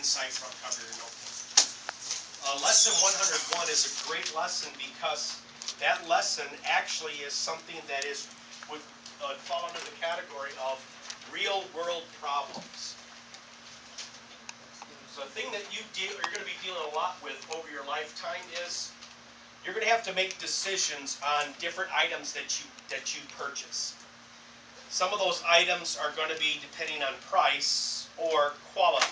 inside front cover of your notebook. Lesson 101 is a great lesson because that lesson actually is something that would fall under the category of real world problems. So the thing that you're going to be dealing a lot with over your lifetime is you're going to have to make decisions on different items that you purchase. Some of those items are going to be depending on price or quality.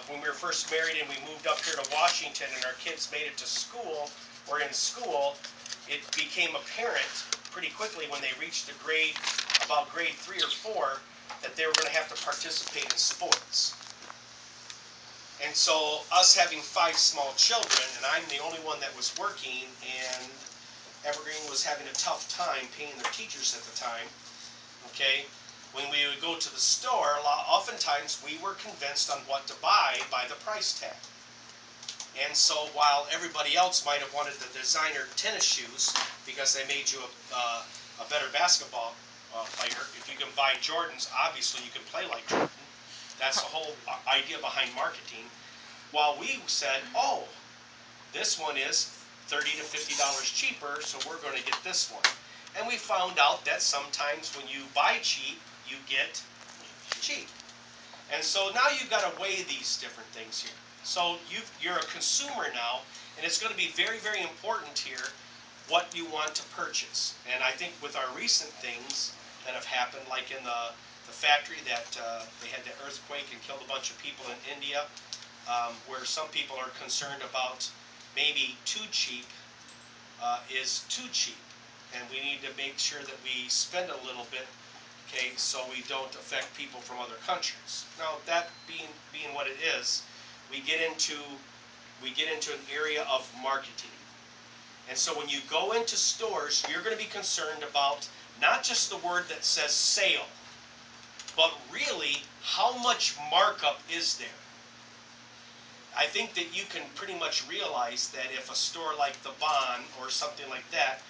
When we were first married and we moved up here to Washington and our kids made it to school, or in school, it became apparent pretty quickly when they reached about grade 3 or 4, that they were going to have to participate in sports. And so us having 5 small children, and I'm the only one that was working, and Evergreen was having a tough time paying their teachers at the time, okay? When we would go to the store, oftentimes we were convinced on what to buy by the price tag. And so while everybody else might have wanted the designer tennis shoes because they made you a better basketball player, if you can buy Jordans, obviously you can play like Jordan. That's the whole idea behind marketing. While we said, oh, this one is $30 to $50 cheaper, so we're going to get this one. And we found out that sometimes when you buy cheap, you get cheap. And so now you've got to weigh these different things here. So you're a consumer now, and it's going to be very, very important here what you want to purchase. And I think with our recent things that have happened, like in the factory that they had the earthquake and killed a bunch of people in India, where some people are concerned about maybe too cheap is too cheap. And we need to make sure that we spend a little bit, okay, so we don't affect people from other countries. Now, that being what it is, we get into an area of marketing. And so when you go into stores, you're going to be concerned about not just the word that says sale, but really how much markup is there. I think that you can pretty much realize that if a store like the Bon or something like that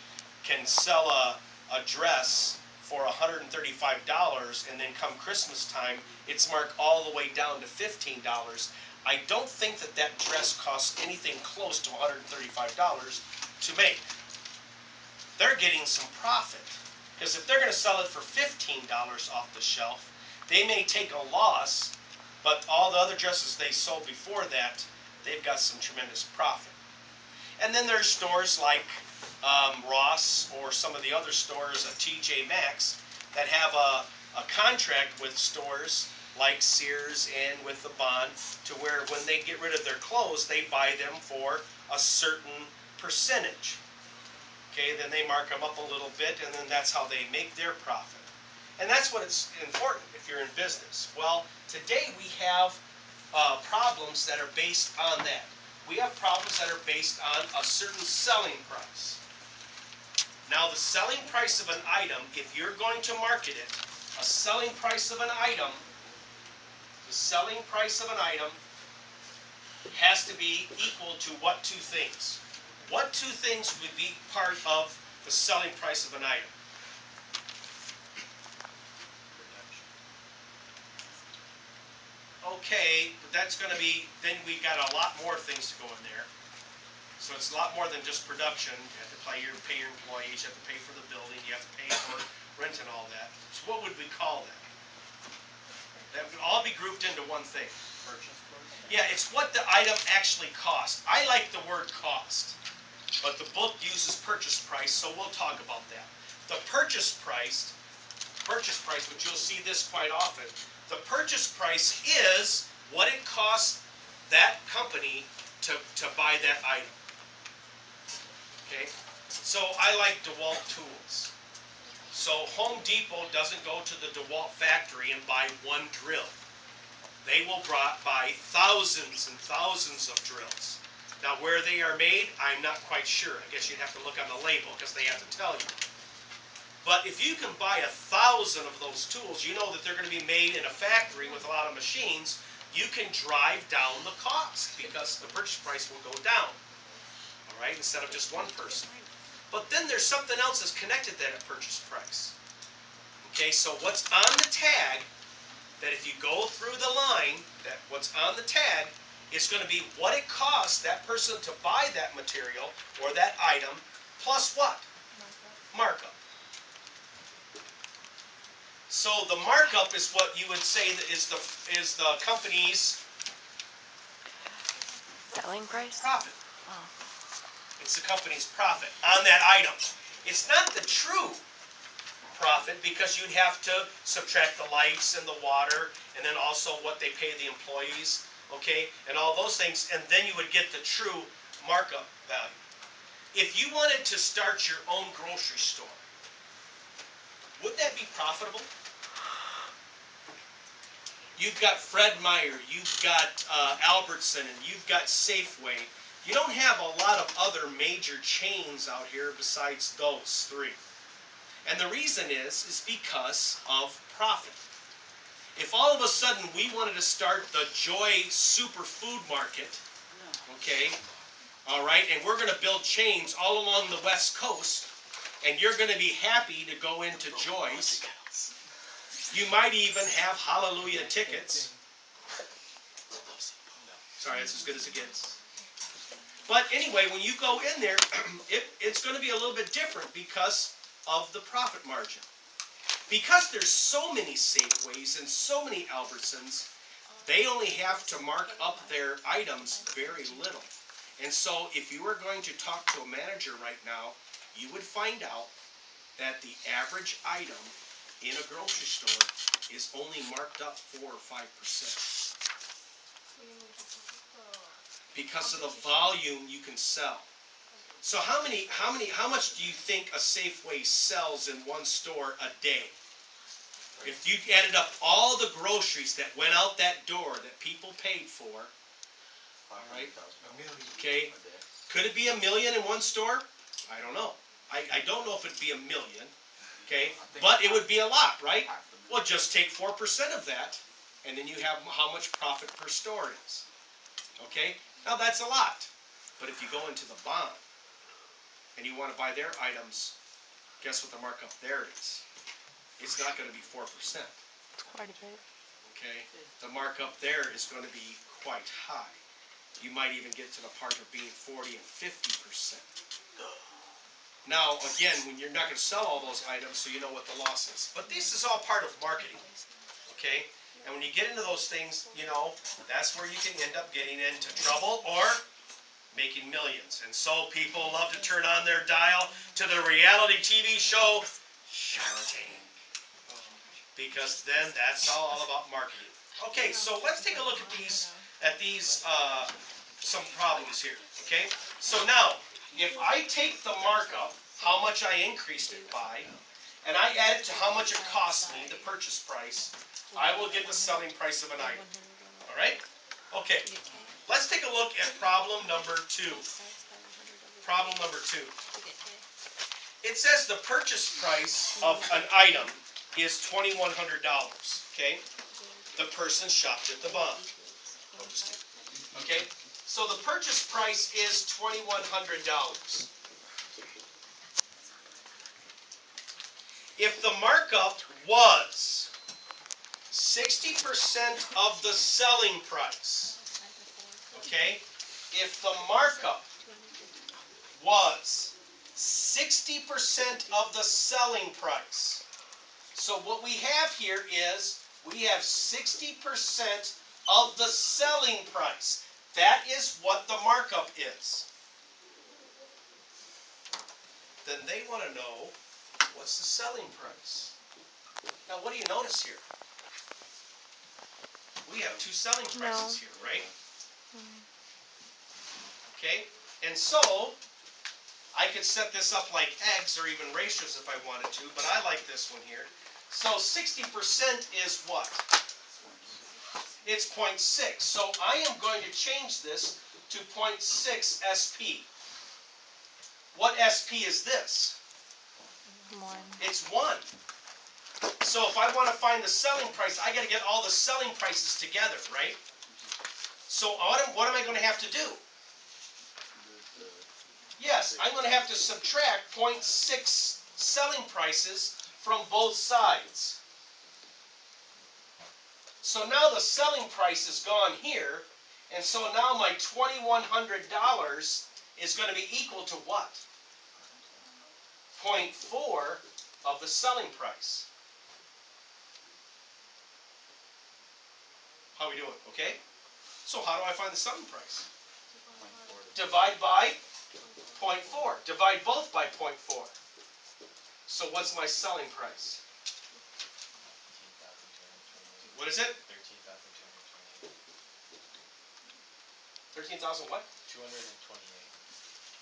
can sell a dress for $135, and then come Christmas time, it's marked all the way down to $15. I don't think that that dress costs anything close to $135 to make. They're getting some profit, because if they're going to sell it for $15 off the shelf, they may take a loss, but all the other dresses they sold before that, they've got some tremendous profit. And then there's stores like Ross or some of the other stores at TJ Maxx that have a contract with stores like Sears and with the Bon, to where when they get rid of their clothes, they buy them for a certain percentage. Okay, then they mark them up a little bit, and then that's how they make their profit. And that's what it's important if you're in business. Well, today we have problems that are based on that. We have problems that are based on a certain selling price. Now, the selling price of an item, if you're going to market it, a selling price of an item, the selling price of an item has to be equal to what 2 things? What 2 things would be part of the selling price of an item? Okay, but that's going to be, then we've got a lot more things to go in there. So it's a lot more than just production. You have to pay your employees, you have to pay for the building, you have to pay for rent and all that. So what would we call that? That would all be grouped into one thing. Purchase price? Yeah, it's what the item actually cost. I like the word cost, but the book uses purchase price, so we'll talk about that. The purchase price, which you'll see this quite often, the purchase price is what it costs that company to buy that item. Okay, so I like DeWalt tools. So Home Depot doesn't go to the DeWalt factory and buy one drill. They will buy thousands and thousands of drills. Now, where they are made, I'm not quite sure. I guess you'd have to look on the label because they have to tell you. But if you can buy 1,000 of those tools, you know that they're going to be made in a factory with a lot of machines. You can drive down the cost because the purchase price will go down. All right, instead of just one person. But then there's something else that's connected to that purchase price. Okay, so what's on the tag that if you go through the line, that what's on the tag is going to be what it costs that person to buy that material or that item, plus what? Markup. So the markup is what you would say that is the company's selling price? profit. Oh. It's the company's profit on that item. It's not the true profit because you'd have to subtract the lights and the water and then also what they pay the employees, okay, and all those things, and then you would get the true markup value. If you wanted to start your own grocery store, would that be profitable? You've got Fred Meyer, you've got Albertson, and you've got Safeway. You don't have a lot of other major chains out here besides those three. And the reason is because of profit. If all of a sudden we wanted to start the Joy Superfood Market, okay, all right, and we're going to build chains all along the West Coast, and you're going to be happy to go into Joy's. You might even have Hallelujah tickets. Sorry, that's as good as it gets. But anyway, when you go in there, it's going to be a little bit different because of the profit margin. Because there's so many Safeways and so many Albertsons, they only have to mark up their items very little. And so if you were going to talk to a manager right now, you would find out that the average item in a grocery store is only marked up 4 or 5%. Because of the volume you can sell. So how much do you think a Safeway sells in one store a day? If you added up all the groceries that went out that door that people paid for, all right, okay, could it be 1 million in one store? I don't know. I don't know if it'd be 1 million, okay, but it would be a lot, right? Well, just take 4% of that, and then you have how much profit per store is. Okay, now that's a lot. But if you go into the bond and you want to buy their items, guess what the markup there is? It's not going to be 4%. It's quite a bit. Okay, the markup there is going to be quite high. You might even get to the part of being 40 and 50%. Now, again, when you're not going to sell all those items, so you know what the loss is. But this is all part of marketing. Okay, and when you get into those things, you know, that's where you can end up getting into trouble or making millions. And so people love to turn on their dial to the reality TV show Shark Tank, because then that's all about marketing. Okay, so let's take a look at these some problems here. Okay, so now if I take the markup, how much I increased it by, and I add it to how much it cost me, the purchase price, I will get the selling price of an item. All right? Okay. Let's take a look at problem number 2. Problem number 2. It says the purchase price of an item is $2,100. Okay? The person shopped at the bond. Okay? So the purchase price is $2,100. If the markup was 60% of the selling price, okay? If the markup was 60% of the selling price, so what we have here is we have 60% of the selling price. That is what the markup is. Then they want to know, what's the selling price? Now, what do you notice here? We have 2 selling prices here, right? Okay, and so I could set this up like eggs or even ratios if I wanted to, but I like this one here. So 60% is what? It's 0.6. So I am going to change this to 0.6 SP. What SP is this? 1. It's 1. So if I want to find the selling price, I got to get all the selling prices together, right? So what am I going to have to do? Yes, I'm going to have to subtract 0.6 selling prices from both sides. So now the selling price is gone here, and so now my $2,100 is going to be equal to what? 0.4 of the selling price. How are we doing? Okay? So how do I find the selling price? Divide by 0.4. Divide both by 0.4. So what's my selling price? What is it? 13,000 what? 228.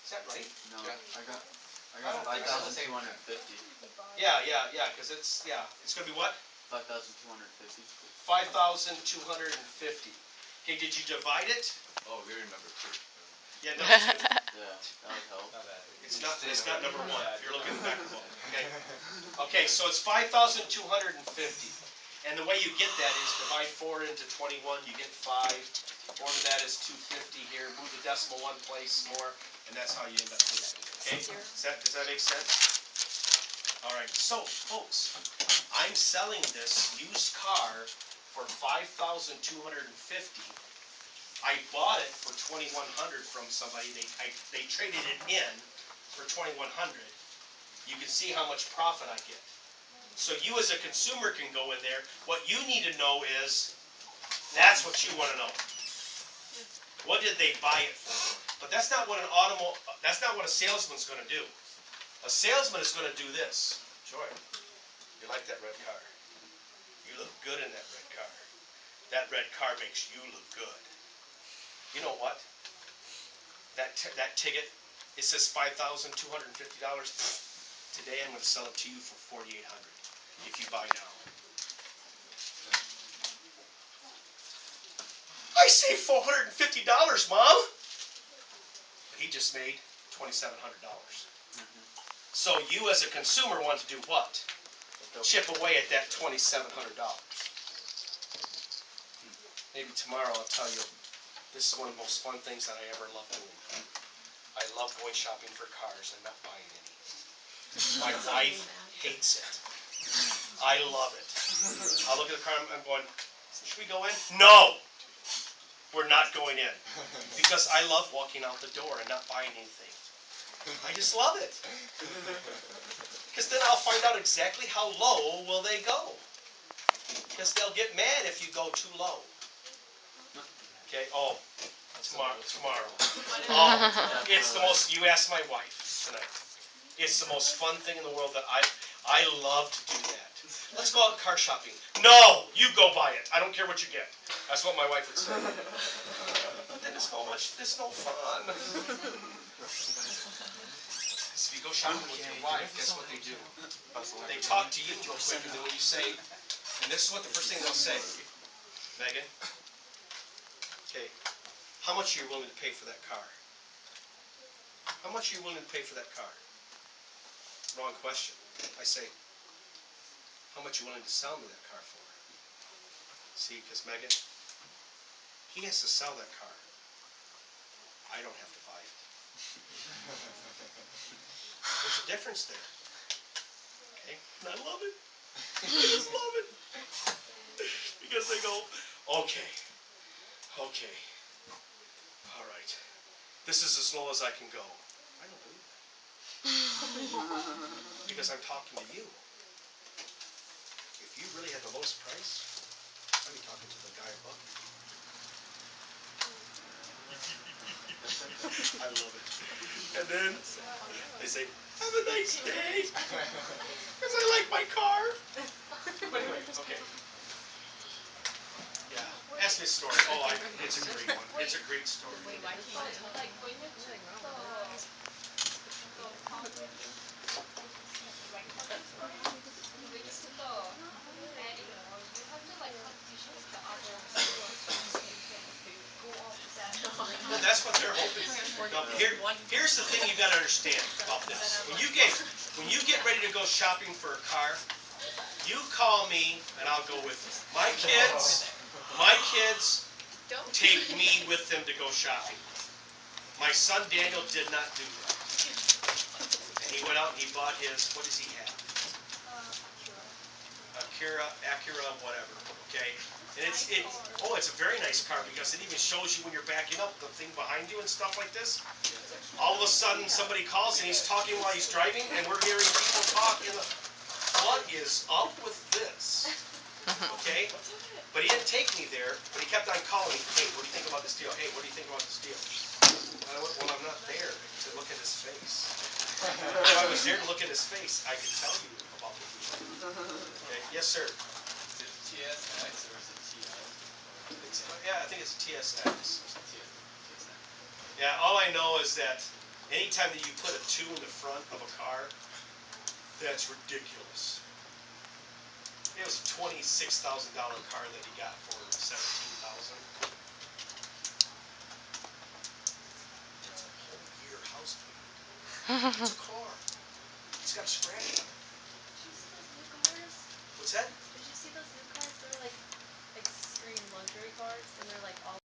Is that right? No, Yeah. I got don't think so. 5,250. Yeah, because it's going to be what? 5,250. 5,250. Okay, did you divide it? Oh, we remember too. Yeah, no, Yeah, that would help. Not bad. it's not number one. If you're looking at the back of the book. Okay. Okay, so it's 5,250. And the way you get that is divide 4 into 21, you get 5. 4 to that is 250 here. Move the decimal one place more, and that's how you end up with that. Okay? Does that make sense? All right. So, folks, I'm selling this used car for 5,250. I bought it for 2,100 from somebody. They traded it in for 2,100. You can see how much profit I get. So you as a consumer can go in there. What you need to know is, that's what you want to know. What did they buy it for? But that's not what that's not what a salesman's going to do. A salesman is going to do this. Joy, you like that red car? You look good in that red car. That red car makes you look good. You know what? That ticket, it says $5,250. Today I'm going to sell it to you for $4,800 if you buy now. I saved $450, Mom. But he just made $2,700. So you as a consumer want to do what? Chip away at that $2,700. Maybe tomorrow I'll tell you, this is one of the most fun things that I ever love doing. I love going shopping for cars and not buying any. My wife hates it. I love it. I'll look at the car and I'm going, should we go in? No! We're not going in. Because I love walking out the door and not buying anything. I just love it. Because then I'll find out exactly how low will they go. Because they'll get mad if you go too low. Okay, tomorrow. It's the most, you ask my wife tonight. It's the most fun thing in the world that I love to do that. Let's go out car shopping. No, you go buy it. I don't care what you get. That's what my wife would say. But then it's no fun. If you go shopping with your wife, guess what they do? They talk to you real quick, and then when you say, and this is what the first thing they'll say, Megan, okay, how much are you willing to pay for that car? How much are you willing to pay for that car? Wrong question. I say, how much are you willing to sell me that car for? See, because Megan, he has to sell that car. I don't have to buy it. There's a difference there. Okay? And I love it. I just love it. Because they go, okay, all right. This is as low as I can go. I don't believe that. Because I'm talking to you. If you really had the lowest price, I'd be talking to the guy above you. I love it. And then they say, have a nice day. Because I like my car. But anyway, okay. Yeah. Ask me a story. It's a great one. It's a great story. Like when you took the when you took the animal, you have to like competition with the other stores, right? So you can go up that range. Well, that's what they're hoping. Now, here's the thing you got to understand about this. When you get ready to go shopping for a car, you call me and I'll go with you. My kids take me with them to go shopping. My son Daniel did not do that. And he went out and he bought his, what does he have? Acura. A Acura, whatever. Okay, and Nice car. it's a very nice car because it even shows you when you're backing up the thing behind you and stuff like this. It's actually All of a really sudden, cool. somebody calls and he's talking while he's driving, and we're hearing people talk in the. What is up with this? Okay, but he didn't take me there. But he kept on calling me. Hey, what do you think about this deal? Hey, what do you think about this deal? I went, well, I'm not there to look at his face. If I was there to look at his face, I could tell you about the deal. Okay, yes, sir. Is it TSX or is it TS? Or It's, yeah, I think it's TSX. TSX. Yeah, all I know is that anytime that you put a 2 in the front of a car, that's ridiculous. It was a $26,000 car that he got for $17,000. That's a whole year house payment. It's a car. It's got a scratch on it. Did you see those new cars? What's that? Did you see those new cars? They're like extreme luxury cars, and they're like all